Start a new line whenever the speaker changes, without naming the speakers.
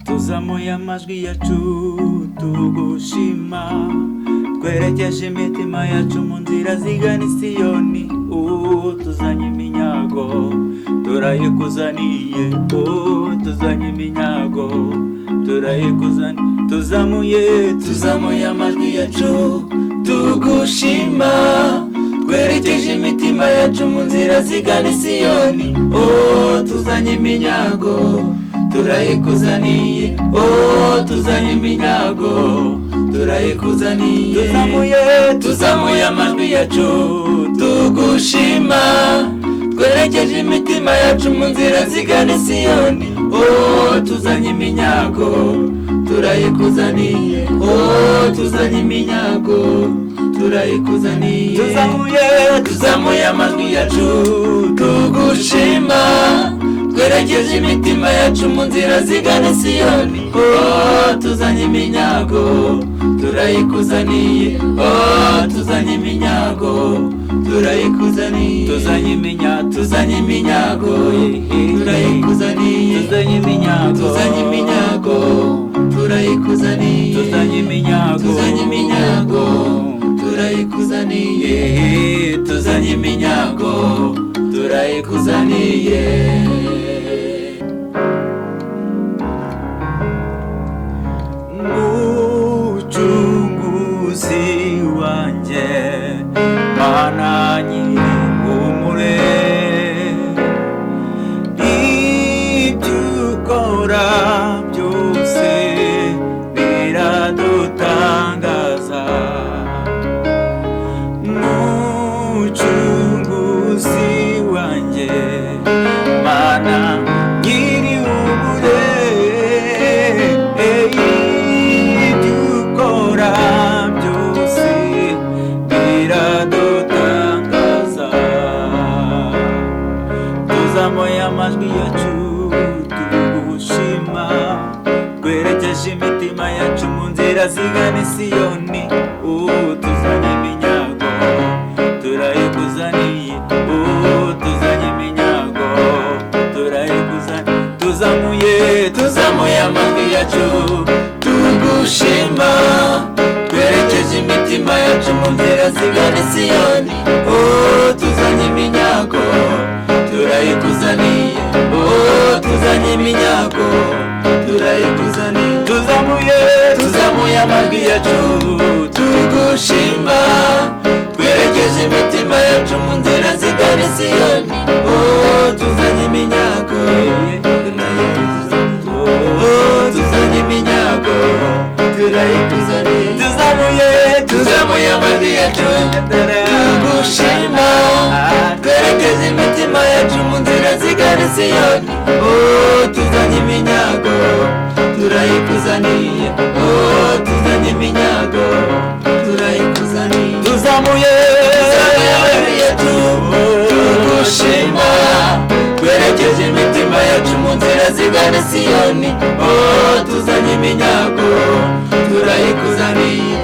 tuzamuye amajwi yacu tugushima, twerekeje imitima yacu mu nzira zigana i Siyoni. Tuzanye iminyago turayikuzaniye, tuzanye iminyago turayikuzaniye. Tuzamuye amajwi yacu tugushima, twerekeje imitima yacu mu nzira zigana i Siyoni. Tuzanye iminyago turayikuzaniye, tuzanye iminyago turayikuzaniye. Tuzamuye amajwi yacu tugushima, twerekeje imitima yacu mu nzira zigana i Siyoni. Tuzanye iminyago turayikuzaniye, tuzanye iminyago turayikuzaniye. Tuzamuye amajwi yacu tugushima, twerekeje imitima yacu mu nzira zigana i Siyoni. Tuzanye iminyago turayikuzaniye, tuzanye iminyago turayikuzaniye. Tuzanye iminyago turayikuzaniye, tuzanye iminyago turayikuzaniye, tuzanye iminyago turayikuzaniye, tuzanye iminyago turayikuzaniye. Mucunguzi wanjye, Mana nyir'ihumure, ibyo ukora byose biradutangaza. Mucunguzi wanjye, Mana nyir'ihumure, ibyo ukora byose biradutangaza. Tuzamuye amajwi yacu tugushima, twerekeje imitima yacu mu nzira zigana i Siyoni. Tuzanye iminyago turayikuzaniye, tuzanye iminyago turayikuzaniye. Tuzamuye amajwi yacu tugushima, twerekeje imitima yacu mu nzira zigana i Siyoni. Tuzanye iminyago turayikuzaniye, tuzanye iminyago turayikuzaniye. Tuzamuye amajwi yacu tugushima, twerekeje imitima yacu mu nzira zigana i Siyoni. Tuzanye iminyago tuzanye iminyago turayikuzaniye. Tuzamuye amajwi yacu tugushima, twerekeje imitima yacu mu nzira zigana i Siyoni. Tuzanye iminyago turayikuzaniye, tuzanye iminyago turayikuzaniye. Tuzamuye amajwi yacu tugushima, twerekeje imitima yacu mu nzira zigana i Siyoni. Tuzanye iminyago turayikuzaniye,